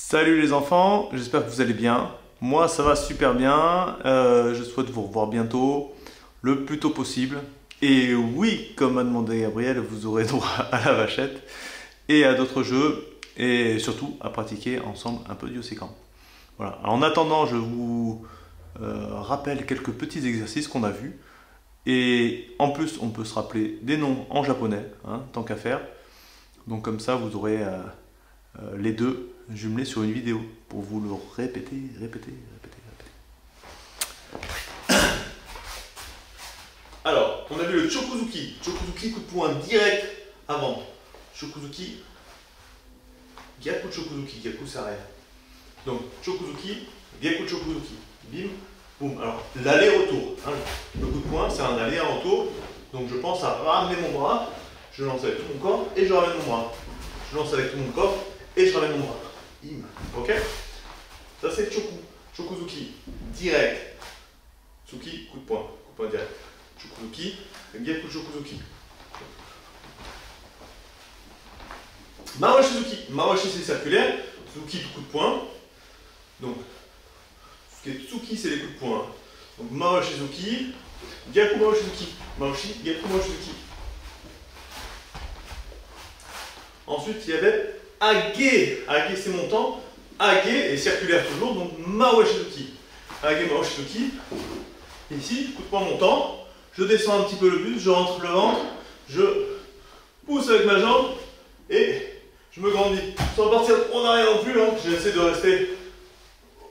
Salut les enfants, j'espère que vous allez bien. Moi ça va super bien, je souhaite vous revoir bientôt, le plus tôt possible. Et oui, comme m'a demandé Gabriel, vous aurez droit à la vachette et à d'autres jeux et surtout à pratiquer ensemble un peu du Yosekan. Voilà. En attendant, je vous rappelle quelques petits exercices qu'on a vus. Et en plus, on peut se rappeler des noms en japonais, hein, tant qu'à faire. Donc comme ça, vous aurez les deux jumelés sur une vidéo pour vous le répéter. Alors, on a vu le Chokuzuki. Chokuzuki, coup de poing direct avant. Chokuzuki, Gyaku Chokuzuki. Gyaku, ça arrive. Donc, Chokuzuki, Gyaku Chokuzuki. Bim, boum. Alors, l'aller-retour. Hein, le coup de poing, c'est un aller-retour. Donc, je pense à ramener mon bras. Je lance avec tout mon corps et je ramène mon bras. Je lance avec tout mon corps et je ramène mon bras. Bim. Ok? Ça, c'est Choku. Chokuzuki, direct. Tsuki, coup de poing. Coup de poing direct. Chokuzuki, Gyaku Chokuzuki. Mawashi Tsuki. Mawashi, c'est circulaire. Tsuki, coup de poing. Donc, ce qui est Tsuki, c'est les coups de poing. Donc, Mawashi Tsuki, Gyaku Mawashi Tsuki. Mawashi, Gyaku Mawashi Tsuki. Ensuite, il y avait Age. Age, c'est montant. Age est circulaire toujours. Donc, Mawashi Tsuki. Age Mawashi Tsuki. Ici, coup de poing montant. Je descends un petit peu le buste, je rentre le ventre, je pousse avec ma jambe et je me grandis. Sans partir en arrière non plus, hein. J'essaie de rester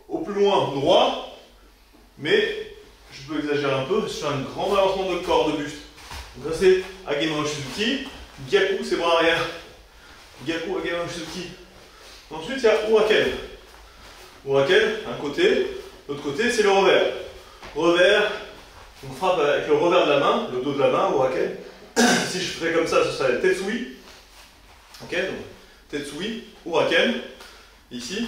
au plus loin droit, mais je peux exagérer un peu, je fais un grand balancement de corps, de buste. Donc ça c'est Age Mawashi Tsuki, Gyaku c'est bras arrière, Gyaku Age Mawashi Tsuki. Ensuite il y a Uraken. Uraken, un côté, l'autre côté c'est le revers. Revers. On frappe avec le revers de la main, le dos de la main, Uraken. Si je fais comme ça, ce serait Tetsui. Ok, donc Tetsui, Uraken, ici.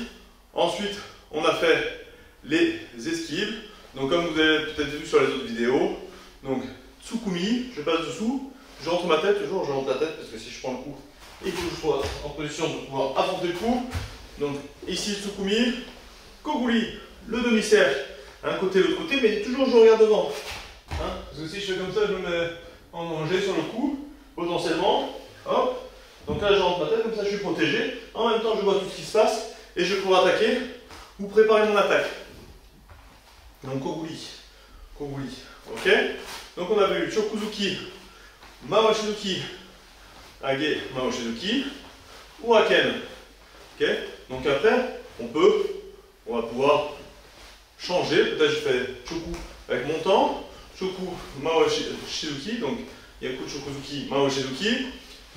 Ensuite, on a fait les esquives. Donc, comme vous avez peut-être vu sur les autres vidéos, donc Tsukumi, je passe dessous, je rentre ma tête, toujours je rentre la tête parce que si je prends le coup, il faut que je sois en position de pouvoir affronter le coup. Donc, ici Tsukumi, Koguri, le demi-cercle, un côté, l'autre côté, mais toujours je regarde devant. Hein, parce que si je fais comme ça, je me mets en danger sur le coup, potentiellement. Hop. Donc là, je rentre ma tête, comme ça je suis protégé. En même temps, je vois tout ce qui se passe et je peux attaquer ou préparer mon attaque. Donc Koguri. Koguri. Ok. Donc on avait eu Chokuzuki, Mawashi Tsuki, Age Mawashi Tsuki, Uraken. Ok. Donc après, on va pouvoir changer. Peut-être je fais Choku avec mon temps. Choku Mawashi Shizuki, donc Gyaku Chokuzuki Mawashi Tsuki,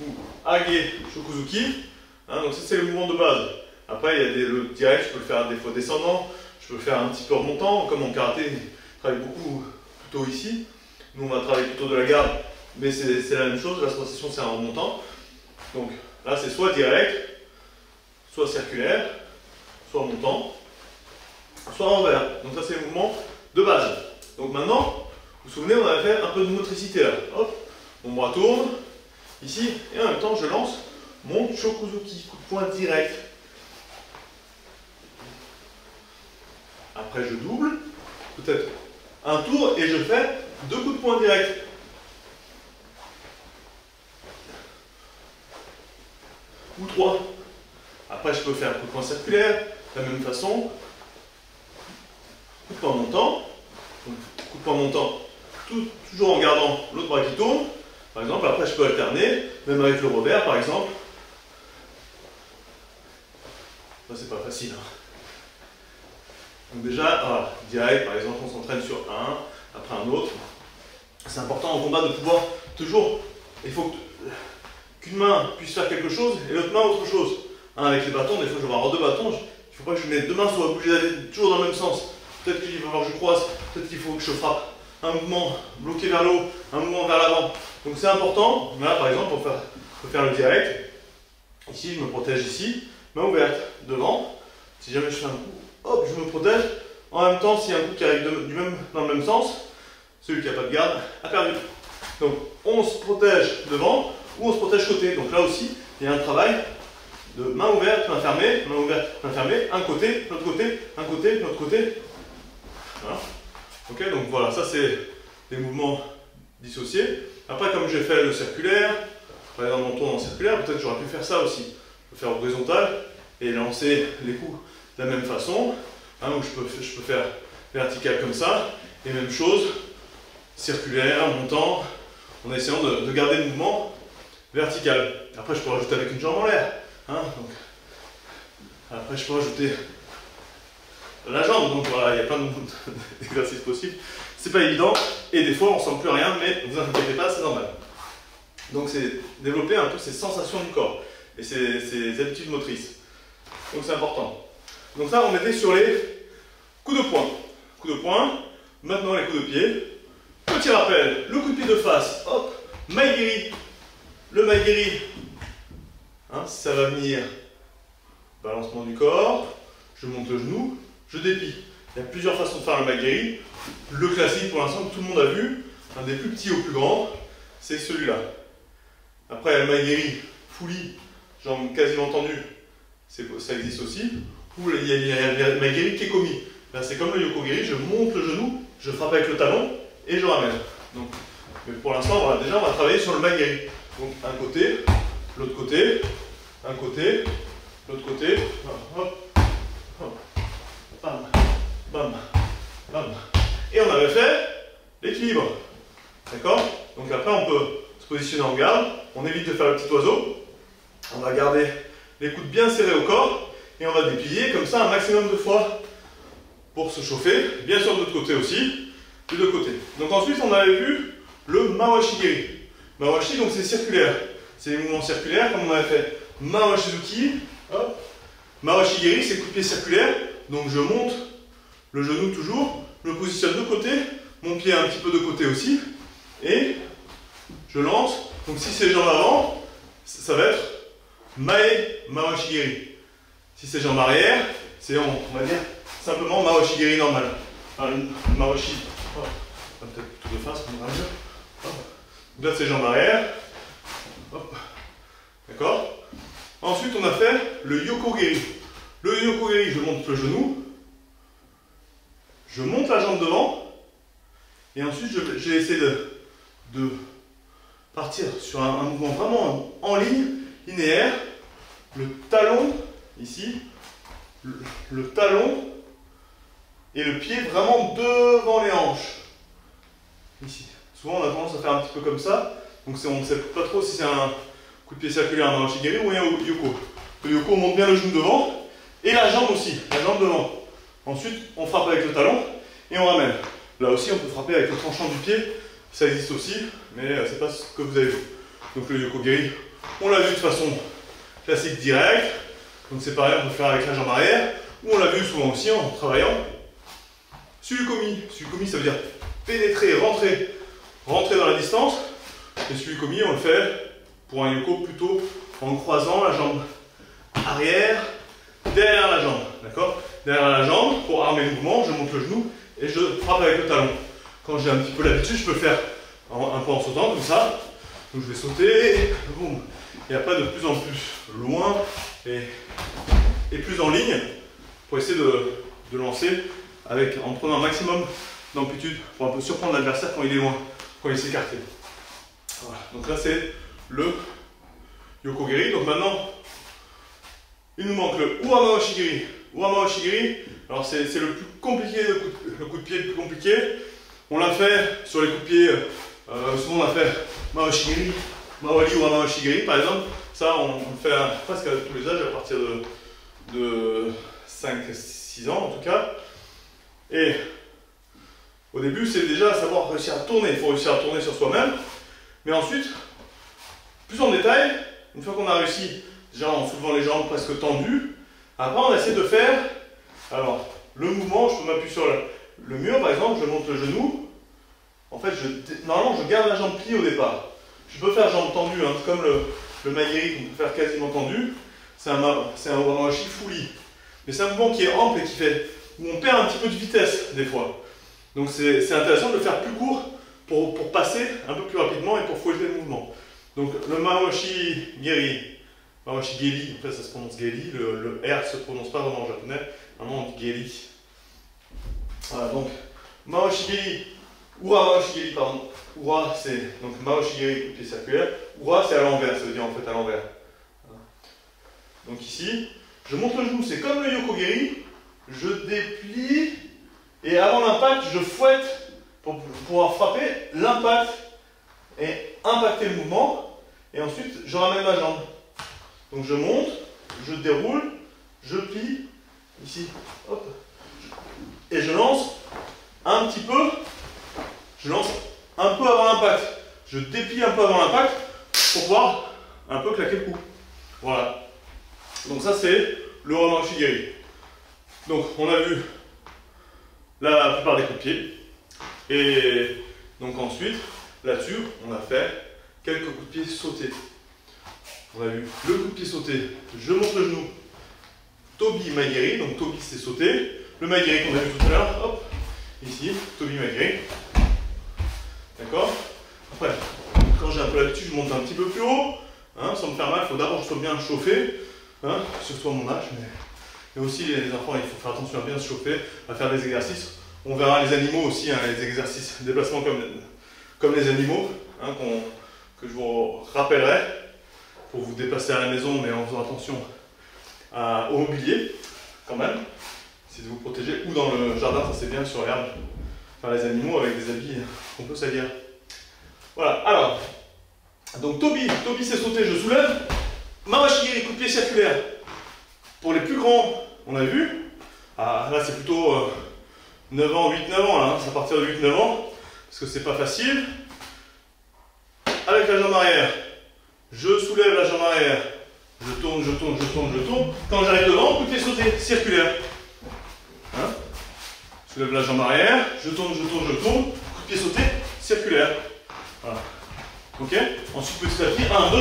ou Age Chokuzuki. Hein, donc ça c'est le mouvement de base. Après il y a le direct, je peux le faire des fois descendant, je peux le faire un petit peu remontant, comme en karaté, je travaille beaucoup plutôt ici. Nous on va travailler plutôt de la garde, mais c'est la même chose, la sensation c'est un remontant. Donc là c'est soit direct, soit circulaire, soit montant, soit envers. Donc ça c'est le mouvement de base. Donc maintenant, vous vous souvenez, on avait fait un peu de motricité là. Hop, mon bras tourne, ici, et en même temps, je lance mon Chokuzuki, coup de poing direct. Après, je double, peut-être un tour, et je fais 2 coups de poing directs. Ou 3. Après, je peux faire un coup de poing circulaire, de la même façon. Coup de poing montant. Coup de poing montant. Toujours en gardant l'autre bras qui tourne. Par exemple, après je peux alterner, même avec le revers par exemple. Ça c'est pas facile. Hein. Donc déjà, voilà, direct par exemple, on s'entraîne sur un, après un autre. C'est important en combat de pouvoir toujours, il faut qu'une main puisse faire quelque chose et l'autre main autre chose. Hein, avec les bâtons, des fois je vais avoir 2 bâtons, il ne faut pas que mes 2 mains soient obligées d'aller toujours dans le même sens. Peut-être qu'il va falloir que je croise, peut-être qu'il faut que je frappe. Un mouvement bloqué vers le haut, un mouvement vers l'avant. Donc c'est important. Là par exemple, on peut faire le direct. Ici, je me protège ici, main ouverte, devant. Si jamais je fais un coup, hop, je me protège. En même temps, s'il y a un coup qui arrive dans le même sens, celui qui n'a pas de garde a perdu. Donc on se protège devant ou on se protège côté. Donc là aussi, il y a un travail de main ouverte, main fermée, main ouverte, main fermée, un côté, l'autre côté, un côté, l'autre côté. Voilà. Ok, donc voilà, ça c'est des mouvements dissociés. Après, comme j'ai fait le circulaire, par exemple mon tour en circulaire, peut-être j'aurais pu faire ça aussi. Je peux faire horizontal et lancer les coups de la même façon. Hein, où je peux faire vertical comme ça. Et même chose, circulaire, montant, en essayant de garder le mouvement vertical. Après, je peux rajouter avec une jambe en l'air. Hein, donc. Après, je peux rajouter la jambe. Donc voilà, il y a plein d'exercices possibles. C'est pas évident. Et des fois, on ne sent plus rien, mais ne vous inquiétez pas, c'est normal. Donc, c'est développer un peu ces sensations du corps et ces habitudes motrices. Donc, c'est important. Donc, ça, on était sur les coups de poing. Coups de poing. Maintenant, les coups de pied. Petit rappel, le coup de pied de face. Hop, maigiri. Le maigiri. Hein, ça va venir. Balancement du corps. Je monte le genou. Je déplie. Il y a plusieurs façons de faire le maigiri. Le classique, pour l'instant, que tout le monde a vu, un des plus petits au plus grand, c'est celui-là. Après, il y a le maigiri fully, jambes quasiment tendues, ça existe aussi. Ou il y a le maigiri kekomi. Là, c'est comme le yokogiri, je monte le genou, je frappe avec le talon et je ramène. Donc, mais pour l'instant, voilà, déjà, on va travailler sur le maigiri. Donc, un côté, l'autre côté, un côté, l'autre côté, hop, hop, bam, bam, bam. Et on avait fait l'équilibre. D'accord? Donc après, on peut se positionner en garde. On évite de faire le petit oiseau. On va garder les coudes bien serrés au corps. Et on va déplier comme ça un maximum de fois pour se chauffer. Bien sûr, de l'autre côté aussi. Du deux côtés. Donc ensuite, on avait vu le Mawashi-geri. Mawashi, donc c'est circulaire. C'est les mouvements circulaires, comme on avait fait Mawashi-zuki. Mawashi-geri, c'est le coup de pied circulaire. Donc je monte le genou toujours. Je me positionne de côté. Mon pied un petit peu de côté aussi. Et je lance. Donc si c'est jambes avant, ça va être Mae Mawashi-geri. Si c'est jambes arrière, c'est on va dire simplement Mawashi-geri normal. Enfin, Mawashi. Oh, peut-être plutôt de face, on va dire. Donc là c'est jambes arrière. D'accord. Ensuite on a fait le Yoko-geri. Le Yoko-geri, je monte le genou. Je monte la jambe devant. Et ensuite j'ai essayé de partir sur un mouvement vraiment en ligne, linéaire. Le talon, ici, le talon et le pied vraiment devant les hanches. Ici. Souvent on a tendance à faire un petit peu comme ça. Donc on ne sait pas trop si c'est un coup de pied circulaire, un Mawashi-geri ou un Yoko. Le Yoko, on monte bien le genou devant et la jambe aussi, la jambe devant. Ensuite, on frappe avec le talon et on ramène. Là aussi, on peut frapper avec le tranchant du pied. Ça existe aussi, mais c'est pas ce que vous avez vu. Donc le Yoko-geri, on l'a vu de façon classique directe. Donc c'est pareil, on peut le faire avec la jambe arrière. Ou on l'a vu souvent aussi en travaillant. Suikomi. Suikomi, ça veut dire pénétrer, rentrer dans la distance. Et Suikomi, on le fait pour un Yoko plutôt en croisant la jambe arrière derrière la jambe. D'accord? Derrière la jambe, pour armer le mouvement, je monte le genou et je frappe avec le talon. Quand j'ai un petit peu l'habitude, je peux le faire un peu en sautant, comme ça. Donc je vais sauter, boum. Et après de plus en plus loin et plus en ligne pour essayer de lancer en prenant un maximum d'amplitude pour un peu surprendre l'adversaire quand il est loin, quand il s'est écarté. Voilà. Donc là c'est le Yoko-geri. Donc maintenant, il nous manque le Uwa Mawashi-geri. Uwa Mawashi-geri, alors c'est le plus compliqué, le coup de pied le plus compliqué. On l'a fait sur les coups de pied, souvent on a fait Mawashi-geri, Mawali ou Mawashi-geri par exemple. Ça on le fait presque à tous les âges, à partir de 5-6 ans en tout cas. Et au début c'est déjà savoir réussir à tourner, il faut réussir à tourner sur soi-même. Mais ensuite, plus en détail, une fois qu'on a réussi, déjà en soulevant les jambes presque tendues, après on essaie de faire, alors le mouvement, je peux m'appuyer sur le mur par exemple, je monte le genou. En fait, normalement je garde la jambe pliée au départ. Je peux faire jambe tendue, hein, comme le maigiri qu'on peut faire quasiment tendu. C'est un Mawashi fully. Mais c'est un mouvement qui est ample et où on perd un petit peu de vitesse des fois. Donc c'est intéressant de le faire plus court pour passer un peu plus rapidement et pour fouetter le mouvement. Donc le Mawashi-geri, Mawashi Geri, en fait ça se prononce Geri, le R se prononce pas vraiment en japonais, vraiment on dit Geri. Voilà, donc Mawashi Geri, Ura Mawashi Geri, pardon. Ura c'est donc Mawashi Geri, coup de pied circulaire. Ura c'est à l'envers, ça veut dire en fait à l'envers. Voilà. Donc ici, je monte le genou, c'est comme le Yoko-Geri, je déplie et avant l'impact, je fouette pour pouvoir frapper l'impact et impacter le mouvement. Et ensuite, je ramène ma jambe. Donc je monte, je déroule, je plie, ici, hop, et je lance un petit peu, je lance un peu avant l'impact. Je déplie un peu avant l'impact pour pouvoir un peu claquer le cou. Voilà. Donc ça c'est le Mawashi Geri. Donc on a vu la plupart des coups de pied. Et donc ensuite, là-dessus, on a fait quelques coups de pied sautés. On a vu le coup de pied sauté, je monte le genou, Tobi Maegeri, donc Tobi c'est sauter, le Maegeri qu'on a vu tout à l'heure, hop, ici, Tobi Maegeri, d'accord. Après, quand j'ai un peu l'habitude, je monte un petit peu plus haut, hein, sans me faire mal, il faut d'abord que je sois bien chauffé, hein, surtout à mon âge, mais aussi les enfants, il faut faire attention à bien se chauffer, à faire des exercices. On verra les animaux aussi, hein, les exercices, déplacements comme les animaux, hein, que je vous rappellerai, pour vous déplacer à la maison, mais en faisant attention au mobilier, quand même, c'est de vous protéger, ou dans le jardin, ça c'est bien sur l'herbe, faire les animaux avec des habits qu'on peut salir. Voilà, alors, donc Tobi c'est sauter, je soulève, Mawashi Geri, coup de pied circulaire. Pour les plus grands, on a vu, là c'est plutôt 9 ans, 8-9 ans, là, hein, c'est à partir de 8-9 ans, parce que c'est pas facile. Avec la jambe arrière, je soulève la jambe arrière, je tourne, je tourne, je tourne, je tourne. Quand j'arrive devant, coup de pied sauté, circulaire. Hein, je soulève la jambe arrière, je tourne, je tourne, je tourne, coup de pied sauté, circulaire. Voilà. Ok. Ensuite, petit à petit, 1, 2,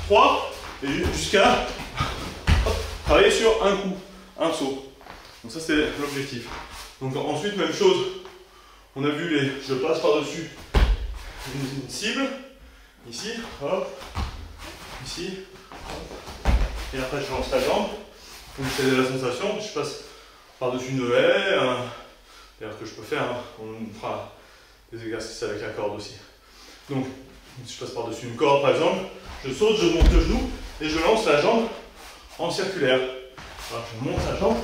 3, et jusqu'à travailler sur un coup, un saut. Donc ça, c'est l'objectif. Donc ensuite, même chose. On a vu je passe par-dessus une cible. Ici, hop, ici, hop. Et après je lance la jambe. Donc c'est la sensation, je passe par-dessus une haie, d'ailleurs que je peux faire, hein. On fera des exercices avec la corde aussi. Donc, si je passe par-dessus une corde par exemple, je saute, je monte le genou et je lance la jambe en circulaire. Alors je monte la jambe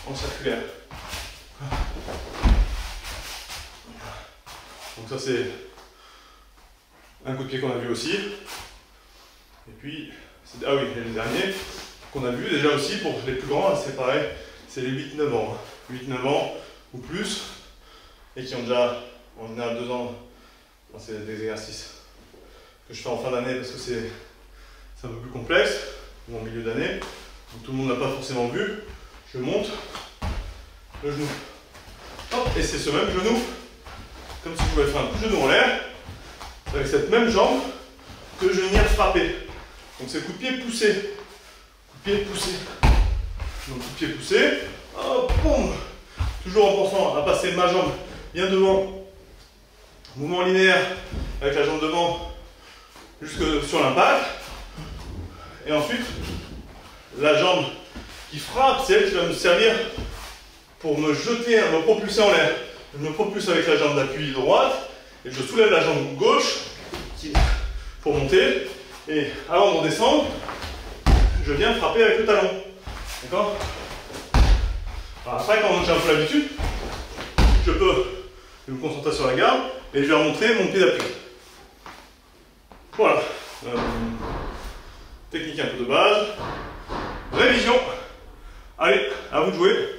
en circulaire. Donc ça c'est un coup de pied qu'on a vu aussi. Et puis, ah oui, et le dernier qu'on a vu déjà aussi pour les plus grands, c'est pareil, c'est les 8-9 ans. 8-9 ans ou plus, et qui ont déjà en général 2 ans. C'est des exercices que je fais en fin d'année parce que c'est un peu plus complexe, ou en milieu d'année. Donc tout le monde n'a pas forcément vu. Je monte le genou. Hop, et c'est ce même genou, comme si je voulais faire un coup de genou en l'air, avec cette même jambe que je vais venir frapper. Donc c'est coup de pied poussé. Coup de pied poussé. Donc coup de pied poussé. Hop, boum. Toujours en pensant à passer ma jambe bien devant. Mouvement linéaire avec la jambe devant jusque sur l'impact. Et ensuite, la jambe qui frappe, c'est elle qui va me servir pour me jeter, me propulser en l'air. Je me propulse avec la jambe d'appui droite et je soulève la jambe gauche pour monter. Et avant de redescendre, je viens frapper avec le talon. D'accord? Après, quand j'ai un peu l'habitude, je peux me concentrer sur la garde et je vais remontrer mon pied d'appui. Voilà. Technique un peu de base. Révision. Allez, à vous de jouer.